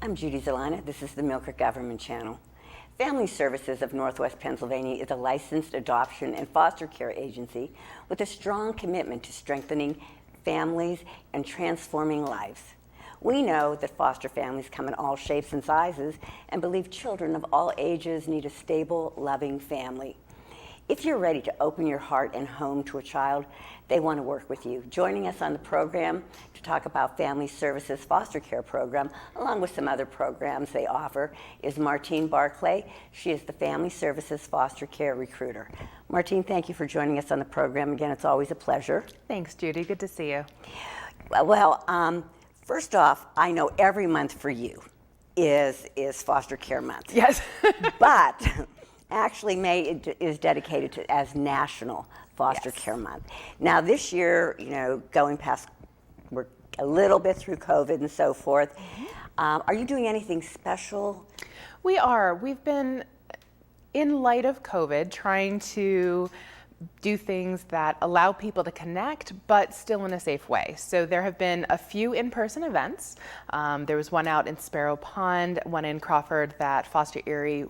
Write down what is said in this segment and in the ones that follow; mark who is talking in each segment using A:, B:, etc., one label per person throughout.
A: I'm Judy Zelina. This is the Millcreek Government Channel. Family Services of Northwest Pennsylvania is a licensed adoption and foster care agency with a strong commitment to strengthening families and transforming lives. We know that foster families come in all shapes and sizes and believe children of all ages need a stable, loving family. If you're ready to open your heart and home to a child, they want to work with you. Joining us on the program to talk about Family Services Foster Care Program, along with some other programs they offer, is Martine Barclay. She is the Family Services Foster Care Recruiter. Martine, thank you for joining us on the program. Again, it's always a pleasure.
B: Thanks, Judy. Good to see you.
A: Well, first off, I know every month for you is Foster Care Month.
B: Yes.
A: But actually, May is dedicated as National Foster Care Month. Now, this year, going past, we're a little bit through COVID and so forth. Are you doing anything special?
B: We are. We've been, in light of COVID, trying to do things that allow people to connect, but still in a safe way. So there have been a few in-person events. There was one out in Sparrow Pond, one in Crawford that Foster Erie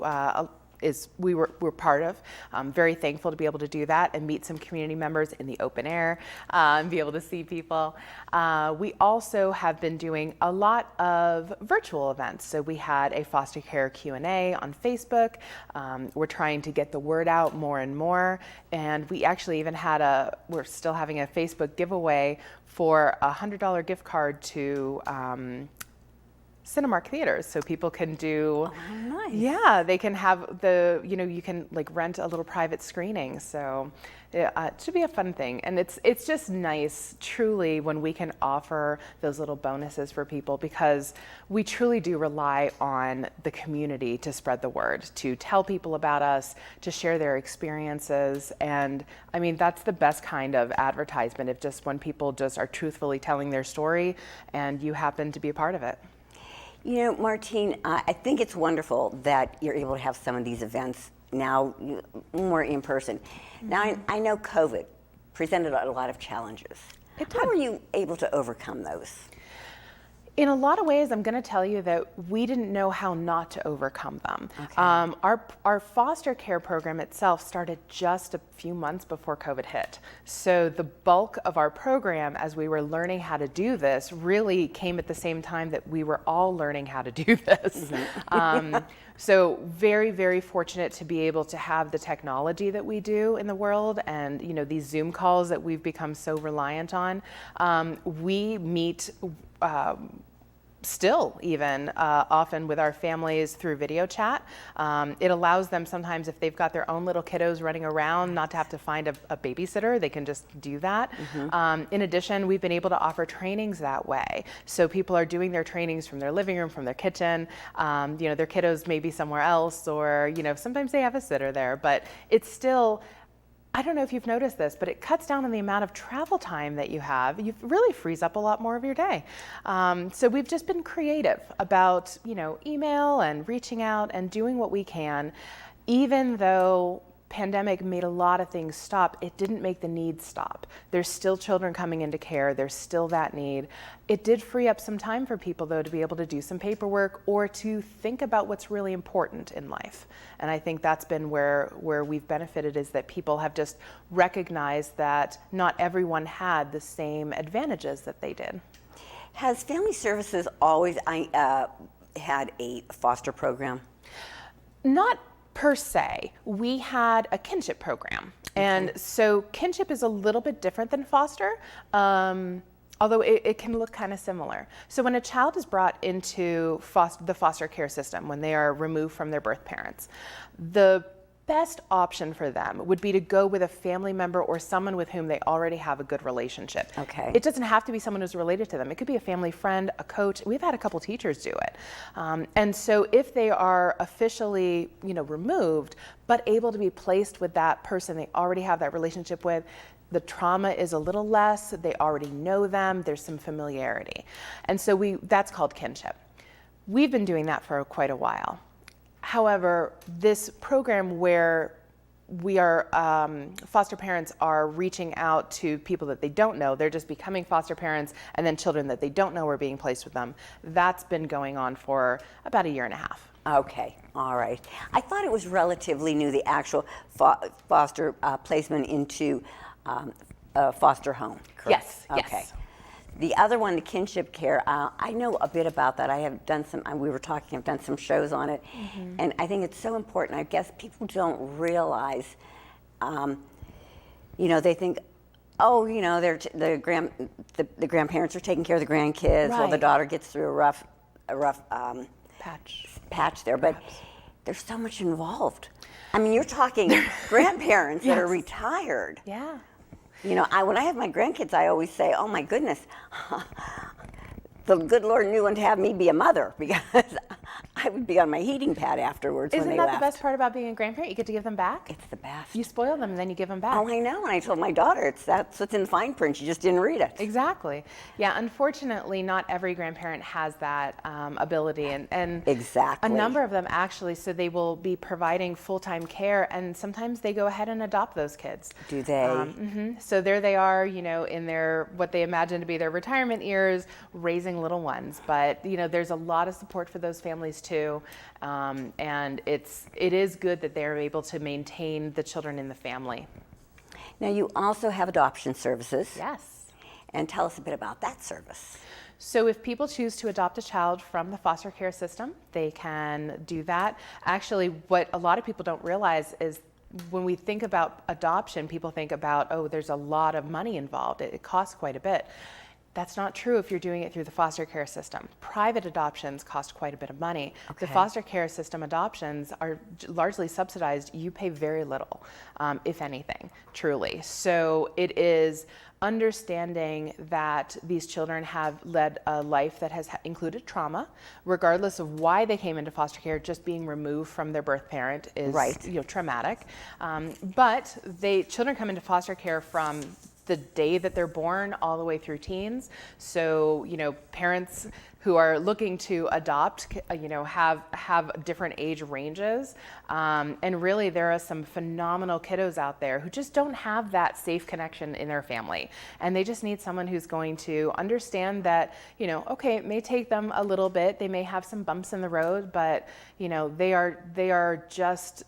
B: we were part of. I'm very thankful to be able to do that and meet some community members in the open air and be able to see people. We also have been doing a lot of virtual events. So we had a foster care Q&A on Facebook. We're trying to get the word out more and more. And we actually even had we're still having a Facebook giveaway for a $100 gift card to Cinemark theaters, so people can do.
A: Oh, nice.
B: Yeah, they can have you can like rent a little private screening. So it should be a fun thing, and it's just nice, truly, when we can offer those little bonuses for people, because we truly do rely on the community to spread the word, to tell people about us, to share their experiences, and I mean that's the best kind of advertisement. If just when people just are truthfully telling their story, and you happen to be a part of it.
A: Martine, I think it's wonderful that you're able to have some of these events now more in person. Now, I know COVID presented a lot of challenges. How were you able to overcome those?
B: In a lot of ways, I'm going to tell you that we didn't know how not to overcome them. Okay. Our foster care program itself started just a few months before COVID hit. So the bulk of our program, as we were learning how to do this, really came at the same time that we were all learning how to do this. Mm-hmm. So very, very fortunate to be able to have the technology that we do in the world, and these Zoom calls that we've become so reliant on. We meet still even often with our families through video chat. It allows them sometimes, if they've got their own little kiddos running around, not to have to find a babysitter. They can just do that. Mm-hmm. In addition, we've been able to offer trainings that way. So people are doing their trainings from their living room, from their kitchen. Their kiddos may be somewhere else, or sometimes they have a sitter there, but it's still, I don't know if you've noticed this, but it cuts down on the amount of travel time that you have. You really frees up a lot more of your day. So we've just been creative about, email and reaching out and doing what we can. Even though pandemic made a lot of things stop, it didn't make the need stop. There's still children coming into care. There's still that need. It did free up some time for people, though, to be able to do some paperwork or to think about what's really important in life. And I think that's been where we've benefited, is that people have just recognized that not everyone had the same advantages that they did.
A: Has Family Services always had a foster program?
B: Not per se. We had a kinship program. Okay. And so kinship is a little bit different than foster, although it can look kind of similar. So when a child is brought into the foster care system, when they are removed from their birth parents, the best option for them would be to go with a family member or someone with whom they already have a good relationship.
A: Okay.
B: It doesn't have to be someone who's related to them. It could be a family friend, a coach. We've had a couple teachers do it. And so if they are officially, removed, but able to be placed with that person they already have that relationship with, the trauma is a little less. They already know them. There's some familiarity. And so that's called kinship. We've been doing that for quite a while. However, this program where foster parents are reaching out to people that they don't know. They're just becoming foster parents, and then children that they don't know are being placed with them. That's been going on for about 1.5 years.
A: Okay, all right. I thought it was relatively new, the actual foster placement into a foster home. Correct?
B: Yes,
A: okay.
B: yes.
A: The other one, the kinship care, I know a bit about that. I have done some, we were talking, I've done some shows on it, and I think it's so important. I guess people don't realize, they think, oh, the grandparents are taking care of the grandkids, while the
B: Right.
A: daughter gets through a rough
B: Patch
A: there, but there's so much involved. I mean, you're talking grandparents that are
B: Yes.
A: retired.
B: Yeah.
A: When I have my grandkids, I always say, oh my goodness, the good Lord knew when to have me be a mother, because I would be on my heating pad afterwards when
B: Isn't
A: they
B: that
A: left.
B: the best part about being a grandparent? You get to give them back.
A: It's the best.
B: You spoil them and then you give them back.
A: Oh, I know. And I told my daughter, that's what's in the fine print. She just didn't read it.
B: Exactly. Yeah, unfortunately, not every grandparent has that ability. And
A: Exactly.
B: a number of them actually, so they will be providing full-time care, and sometimes they go ahead and adopt those kids.
A: Do they?
B: So there they are, in their, what they imagine to be their retirement years, raising little ones. But, there's a lot of support for those families too. And it is good that they're able to maintain the children in the family.
A: Now, you also have adoption services.
B: Yes.
A: And tell us a bit about that service.
B: So if people choose to adopt a child from the foster care system, they can do that. Actually, what a lot of people don't realize is when we think about adoption, people think about, oh, there's a lot of money involved. It costs quite a bit. That's not true if you're doing it through the foster care system. Private adoptions cost quite a bit of money.
A: Okay.
B: The foster care system adoptions are largely subsidized. You pay very little, if anything, truly. So it is understanding that these children have led a life that has included trauma, regardless of why they came into foster care. Just being removed from their birth parent is traumatic. But children come into foster care from the day that they're born all the way through teens. So, parents who are looking to adopt, have different age ranges. And really there are some phenomenal kiddos out there who just don't have that safe connection in their family. And they just need someone who's going to understand that, okay, it may take them a little bit. They may have some bumps in the road, but, they are just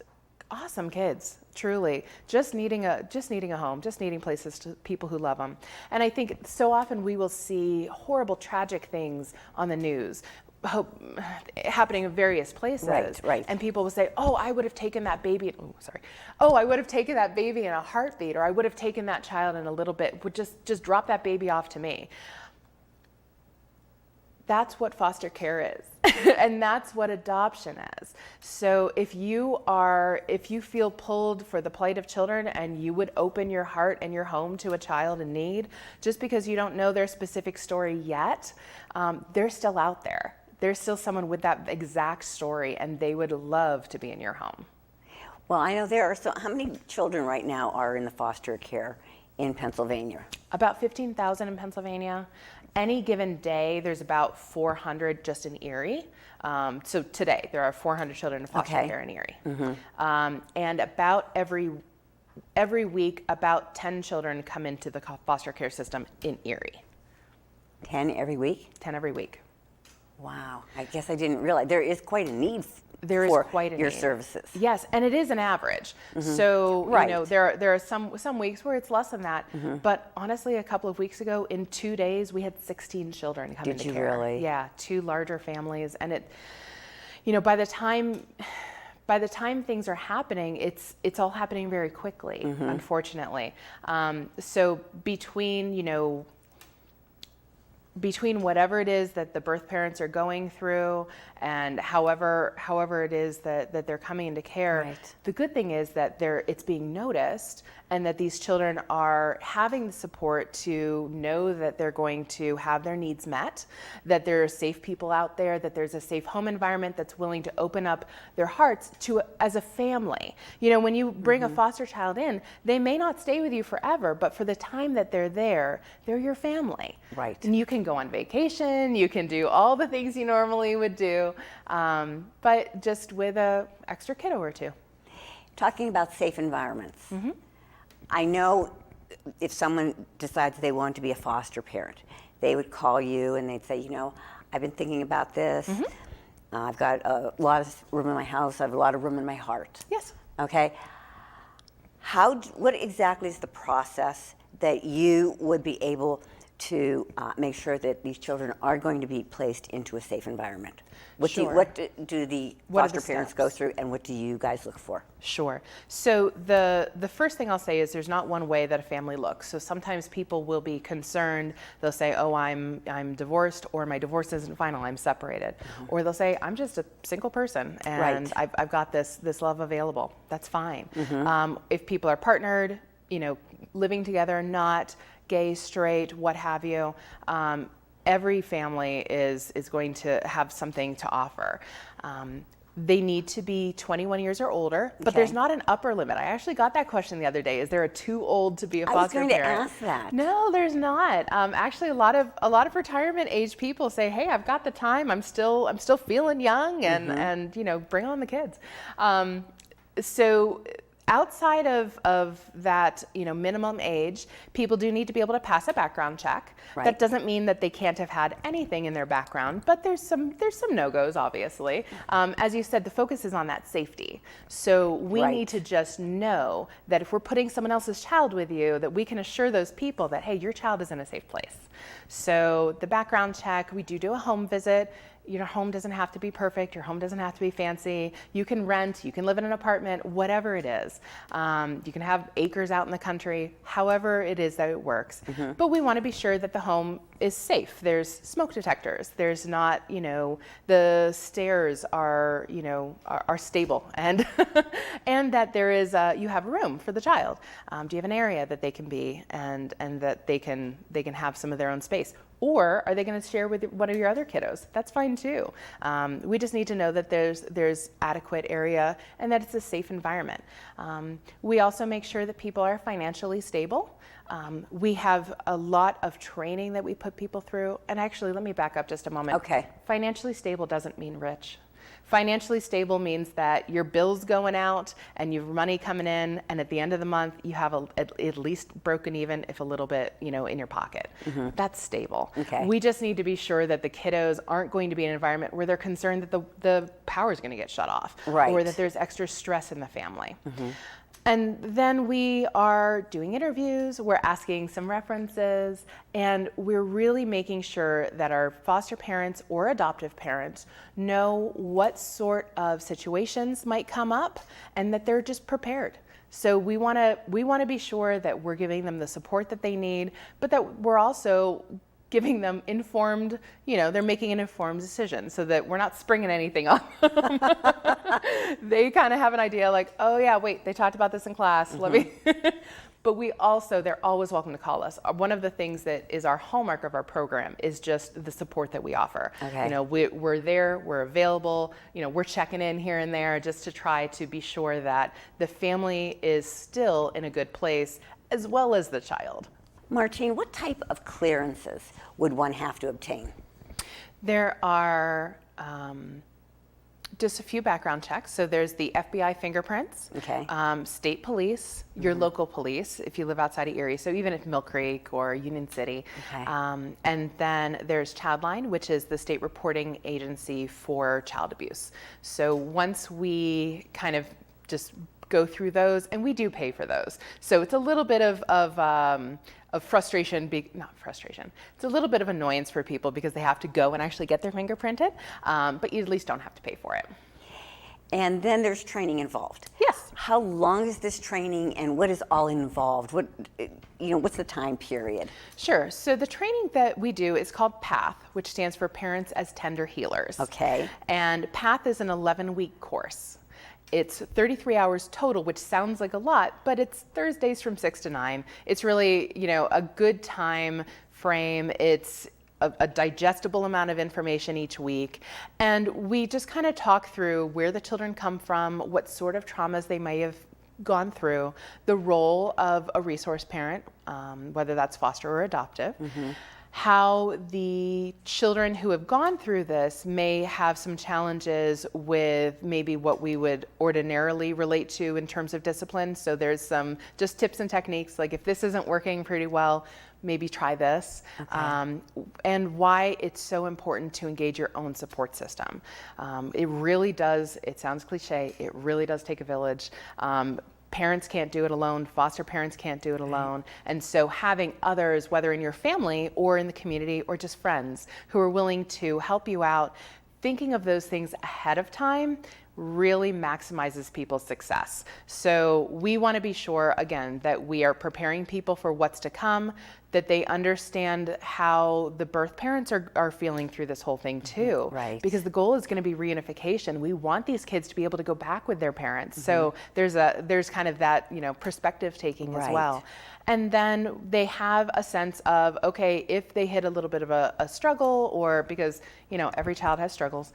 B: awesome kids. Truly, just needing a home, just needing places to people who love them. And I think so often we will see horrible, tragic things on the news happening in various places.
A: Right.
B: And people will say, "Oh, I would have taken that baby." Oh, I would have taken that baby in a heartbeat, or I would have taken that child in a little bit. Would just drop that baby off to me. That's what foster care is. And that's what adoption is. So if you feel pulled for the plight of children and you would open your heart and your home to a child in need, just because you don't know their specific story yet, they're still out there. There's still someone with that exact story, and they would love to be in your home.
A: Well, I know there are how many children right now are in the foster care in Pennsylvania?
B: About 15,000 in Pennsylvania. Any given day, there's about 400 just in Erie. So today, there are 400 children in foster care in Erie. And about every week, about 10 children come into the foster care system in Erie.
A: 10 every week?
B: 10 every week.
A: Wow. I guess I didn't realize. There is quite a need
B: There is
A: for
B: quite a
A: your
B: need.
A: services.
B: Yes, and it is an average. So there are some weeks where it's less than that. But honestly, a couple of weeks ago, in 2 days, we had 16 children come into care.
A: Did you really?
B: Yeah, 2 larger families, and by the time things are happening, it's all happening very quickly, unfortunately. So between whatever it is that the birth parents are going through and however it is that they're coming into care, the good thing is that it's being noticed, and that these children are having the support to know that they're going to have their needs met, that there are safe people out there, that there's a safe home environment that's willing to open up their hearts to as a family. When you bring a foster child in, they may not stay with you forever, but for the time that they're there, they're your family.
A: Right.
B: And you can go on vacation, you can do all the things you normally would do, but just with a extra kiddo or two.
A: Talking about safe environments. I know if someone decides they want to be a foster parent, they would call you and they'd say, you know, I've been thinking about this. I've got a lot of room in my house. I have a lot of room in my heart.
B: Yes.
A: Okay. What exactly is the process that you would be able to make sure that these children are going to be placed into a safe environment? What do the foster parents go through, and what do you guys look for?
B: Sure. So the first thing I'll say is there's not one way that a family looks. So sometimes people will be concerned. They'll say, "Oh, I'm divorced," or "My divorce isn't final. I'm separated," or they'll say, "I'm just a single person and I've got this love available." That's fine. If people are partnered, you know, living together, not gay, straight, what have you. Every family is going to have something to offer. They need to be 21 years or older, but there's not an upper limit. I actually got that question the other day. Is there a too old to be a foster parent?
A: I was going to ask that.
B: No, there's not. Actually, a lot of retirement age people say, "Hey, I've got the time. I'm still feeling young, and you know, bring on the kids." So outside of that, you know, minimum age, people do need to be able to pass a background check. That doesn't mean that they can't have had anything in their background, but there's some no-goes, obviously. As you said, the focus is on that safety. So we need to just know that if we're putting someone else's child with you, that we can assure those people that, hey, your child is in a safe place. So the background check, we do a home visit. Your home doesn't have to be perfect. Your home doesn't have to be fancy. You can rent, you can live in an apartment, whatever it is. You can have acres out in the country, however it is that it works. But we want to be sure that the home is safe. There's smoke detectors. There's not, you know, the stairs are, you know, are stable, and and that there is you have room for the child. Do you have an area that they can be, and that they can have some of their own space? Or are they going to share with one of your other kiddos? That's fine too. We just need to know that there's adequate area and that it's a safe environment. We also make sure that people are financially stable. We have a lot of training that we put people through. And actually, let me back up just a moment.
A: Okay.
B: Financially stable doesn't mean rich. Financially stable means that your bill's going out and you have money coming in, and at the end of the month you have at least broken even, if a little bit, you know, in your pocket. That's stable. We just need to be sure that the kiddos aren't going to be in an environment where they're concerned that the power is going to get shut off, or that there's extra stress in the family. And then we are doing interviews, we're asking some references, and we're really making sure that our foster parents or adoptive parents know what sort of situations might come up and that they're just prepared. So we want to be sure that we're giving them the support that they need, but that we're also giving them informed, you know, they're making an informed decision so that we're not springing anything on them. They kind of have an idea like, oh yeah, wait, they talked about this in class, let me. But they're always welcome to call us. One of the things that is our hallmark of our program is just the support that we offer. You know, we're there, we're available, you know, we're checking in here and there just to try to be sure that the family is still in a good place as well as the child.
A: Martine, what type of clearances would one have to obtain?
B: There are just a few background checks. So there's the FBI fingerprints, state police, your local police, if you live outside of Erie, so even if Millcreek or Union City. And then there's Childline, which is the state reporting agency for child abuse. So once we kind of just go through those, and we do pay for those. So it's a little bit of frustration, not frustration, it's a little bit of annoyance for people because they have to go and actually get their finger printed, but you at least don't have to pay for it.
A: And then there's training involved.
B: Yes.
A: How long is this training and what is all involved? What's the time period?
B: Sure. So the training that we do is called PATH, which stands for Parents as Tender Healers. And PATH is an 11-week course. It's 33 hours total, which sounds like a lot, but it's Thursdays from 6 to 9. It's really, you know, a good time frame. It's a digestible amount of information each week. And we just kind of talk through where the children come from, what sort of traumas they may have gone through, the role of a resource parent, whether that's foster or adoptive, how the children who have gone through this may have some challenges with maybe what we would ordinarily relate to in terms of discipline. So there's some just tips and techniques, like if this isn't working pretty well, maybe try this. Okay. And why it's so important to engage your own support system. It really does, it sounds cliche, it really does take a village. Parents can't do it alone, foster parents can't do it alone. And so having others, whether in your family or in the community or just friends, who are willing to help you out, thinking of those things ahead of time really maximizes people's success. So we want to be sure, again, that we are preparing people for what's to come, that they understand how the birth parents are feeling through this whole thing too.
A: Right.
B: Because the goal is going to be reunification. We want these kids to be able to go back with their parents. So there's kind of that, perspective taking as well. And then they have a sense of, okay, if they hit a little bit of a struggle, or because, every child has struggles,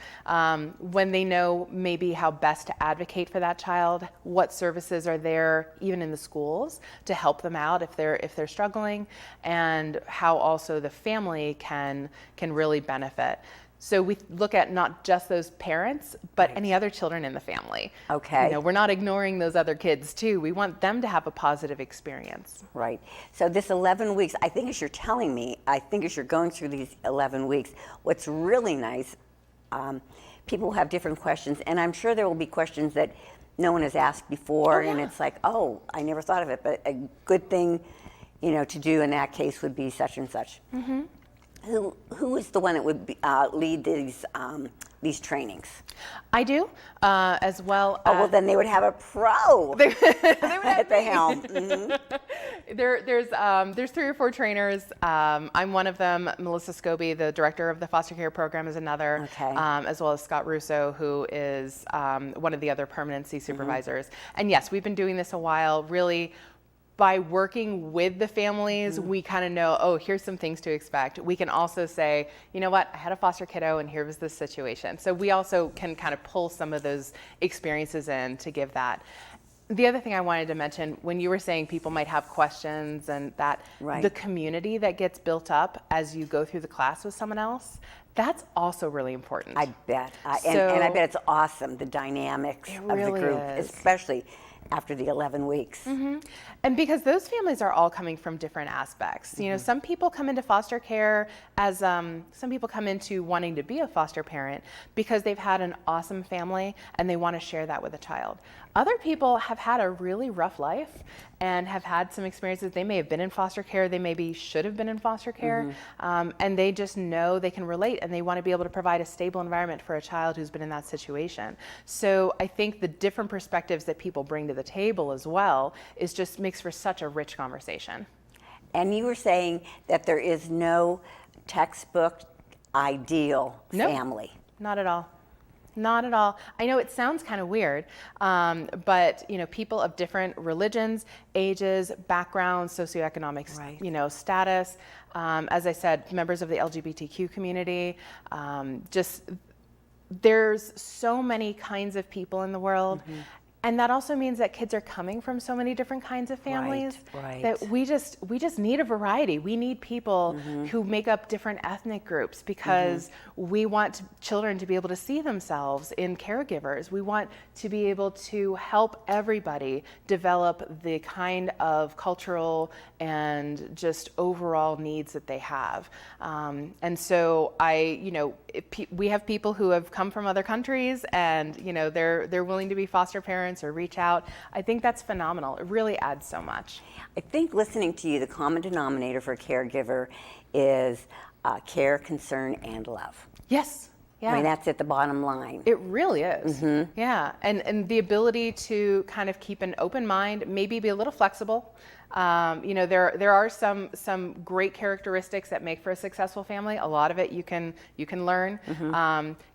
B: when they know maybe how best to advocate for that child, what services are there, even in the schools, to help them out if they're struggling, and how also the family can really benefit. So we look at not just those parents, but any other children in the family.
A: Okay.
B: We're not ignoring those other kids too. We want them to have a positive experience.
A: Right. So this 11 weeks, I think as you're telling me, as you're going through these 11 weeks, what's really nice, people have different questions, and I'm sure there will be questions that no one has asked before, and it's like, oh, I never thought of it, but a good thing, to do in that case would be such and such. Mm-hmm. Who is the one that would lead these trainings?
B: I do, as well.
A: Oh, well, then they would have a pro
B: they would have
A: at the helm. Mm-hmm.
B: There's 3 or 4 trainers. I'm one of them. Melissa Scobie, the director of the foster care program, is another.
A: Okay.
B: As well as Scott Russo, who is one of the other permanency supervisors. And yes, we've been doing this a while. Really, by working with the families, we kind of know, oh, here's some things to expect. We can also say, you know what, I had a foster kiddo and here was this situation. So we also can kind of pull some of those experiences in to give that. The other thing I wanted to mention, when you were saying people might have questions and that, the community that gets built up as you go through the class with someone else, that's also really important.
A: I bet. And I bet it's awesome, the dynamics of the group, especially after the 11 weeks.
B: Mm-hmm. And because those families are all coming from different aspects. Some people come into foster care as, some people come into wanting to be a foster parent because they've had an awesome family and they want to share that with a child. Other people have had a really rough life and have had some experiences. They may have been in foster care, they maybe should have been in foster care, and they just know they can relate and they want to be able to provide a stable environment for a child who's been in that situation. So I think the different perspectives that people bring to the table as well is just makes for such a rich conversation.
A: And you were saying that there is no textbook ideal family.
B: Not at all. Not at all. I know it sounds kind of weird, but people of different religions, ages, backgrounds, socioeconomic, status. As I said, members of the LGBTQ community. There's so many kinds of people in the world. And that also means that kids are coming from so many different kinds of families that we just need a variety. We need people who make up different ethnic groups because we want children to be able to see themselves in caregivers. We want to be able to help everybody develop the kind of cultural and just overall needs that they have. And so we have people who have come from other countries and they're willing to be foster parents or reach out. I think that's phenomenal. It really adds so much.
A: I think listening to you, the common denominator for a caregiver is care, concern, and love.
B: Yes. Yeah.
A: I mean, that's at the bottom line.
B: It really is. Yeah. And the ability to kind of keep an open mind, maybe be a little flexible. There are some great characteristics that make for a successful family. A lot of it you can learn.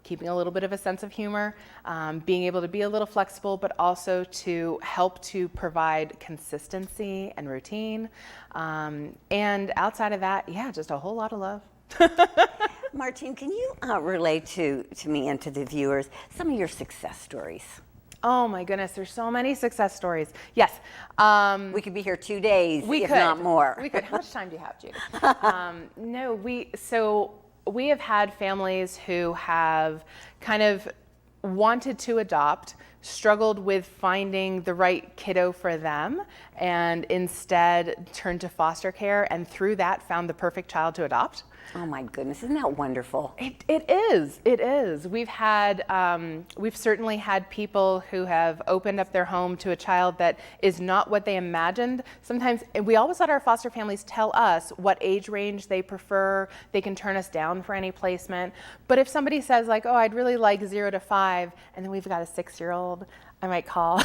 B: Keeping a little bit of a sense of humor, being able to be a little flexible, but also to help to provide consistency and routine. And outside of that, just a whole lot of love.
A: Martine, can you relate to me and to the viewers some of your success stories?
B: Oh my goodness, there's so many success stories. Yes.
A: We could be here 2 days,
B: We
A: if
B: could.
A: not more.
B: We could. How much time do you have, Judy? No, we have had families who have kind of wanted to adopt, struggled with finding the right kiddo for them, and instead turned to foster care, and through that found the perfect child to adopt.
A: Oh my goodness, isn't that wonderful?
B: It is. We've certainly had people who have opened up their home to a child that is not what they imagined. Sometimes, we always let our foster families tell us what age range they prefer. They can turn us down for any placement. But if somebody says like, oh, I'd really like 0 to 5, and then we've got a 6-year-old, I might call.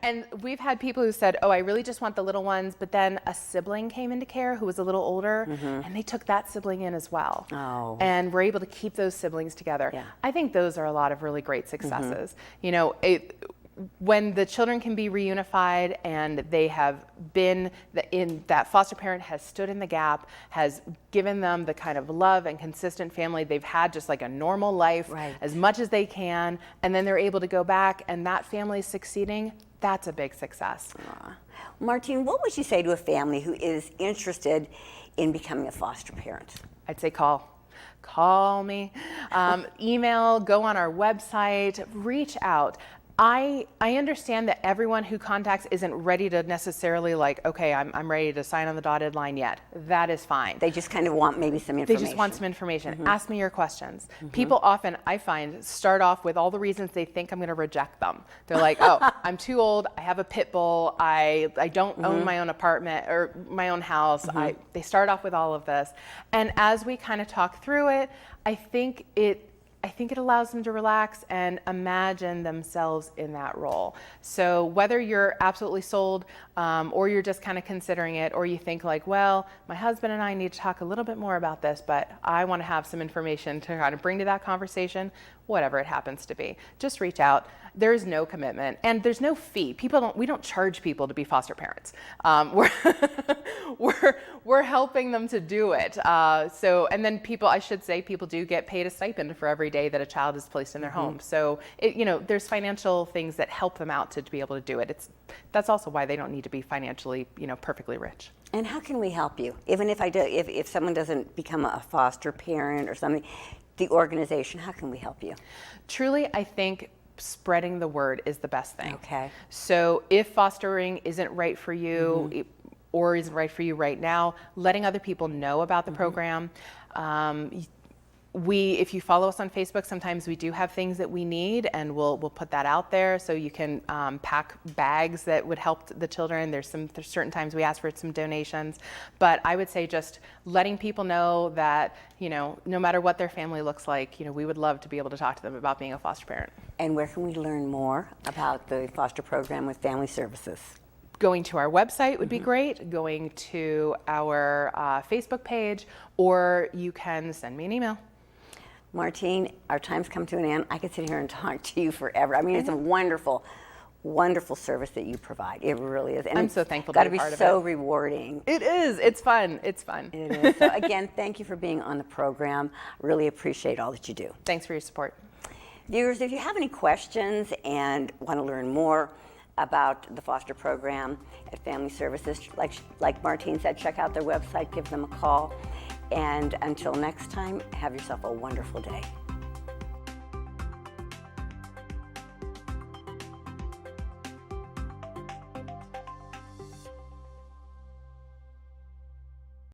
B: And we've had people who said, oh, I really just want the little ones, but then a sibling came into care who was a little older, and they took that sibling in as well.
A: Oh.
B: And we're able to keep those siblings together.
A: Yeah.
B: I think those are a lot of really great successes. You know, when the children can be reunified and they have been in that foster parent has stood in the gap, has given them the kind of love and consistent family they've had, just like a normal life,
A: Right.
B: as much as they can, and then they're able to go back and that family's succeeding, that's a big success.
A: Martine, what would you say to a family who is interested in becoming a foster parent?
B: I'd say call me, email, go on our website, reach out. I understand that everyone who contacts isn't ready to necessarily like, okay, I'm ready to sign on the dotted line yet. That is fine.
A: They just kind of want maybe some
B: They
A: information.
B: just want some information. Ask me your questions. People often, I find, start off with all the reasons they think I'm going to reject them. They're like, oh, I'm too old. I have a pit bull. I don't own my own apartment or my own house. They start off with all of this. And as we kind of talk through it, I think it allows them to relax and imagine themselves in that role. So whether you're absolutely sold or you're just kind of considering it, or you think like, well, my husband and I need to talk a little bit more about this, but I want to have some information to kind of bring to that conversation, whatever it happens to be, just reach out. There's no commitment and there's no fee. We don't charge people to be foster parents. We're helping them to do it. And then people do get paid a stipend for every day that a child is placed in their home. So there's financial things that help them out to be able to do it. That's also why they don't need to be financially, perfectly rich.
A: And how can we help you? Even if someone doesn't become a foster parent or something, the organization, how can we help you?
B: Truly, I think spreading the word is the best thing.
A: Okay.
B: So if fostering isn't right for you or isn't right for you right now, letting other people know about the program. If you follow us on Facebook, sometimes we do have things that we need, and we'll put that out there so you can pack bags that would help the children. There's certain times we ask for some donations, but I would say just letting people know that no matter what their family looks like, we would love to be able to talk to them about being a foster parent.
A: And where can we learn more about the foster program with Family Services?
B: Going to our website would be great, going to our Facebook page, or you can send me an email.
A: Martine, our time's come to an end. I could sit here and talk to you forever. I mean, it's a wonderful, wonderful service that you provide. It really is. And
B: I'm so thankful to be part of it.
A: It's got to be so rewarding.
B: It is. It's fun. It's fun.
A: It is. So again, thank you for being on the program. Really appreciate all that you do.
B: Thanks for your support.
A: Viewers, if you have any questions and want to learn more about the foster program at Family Services, like Martine said, check out their website, give them a call. And until next time, have yourself a wonderful day.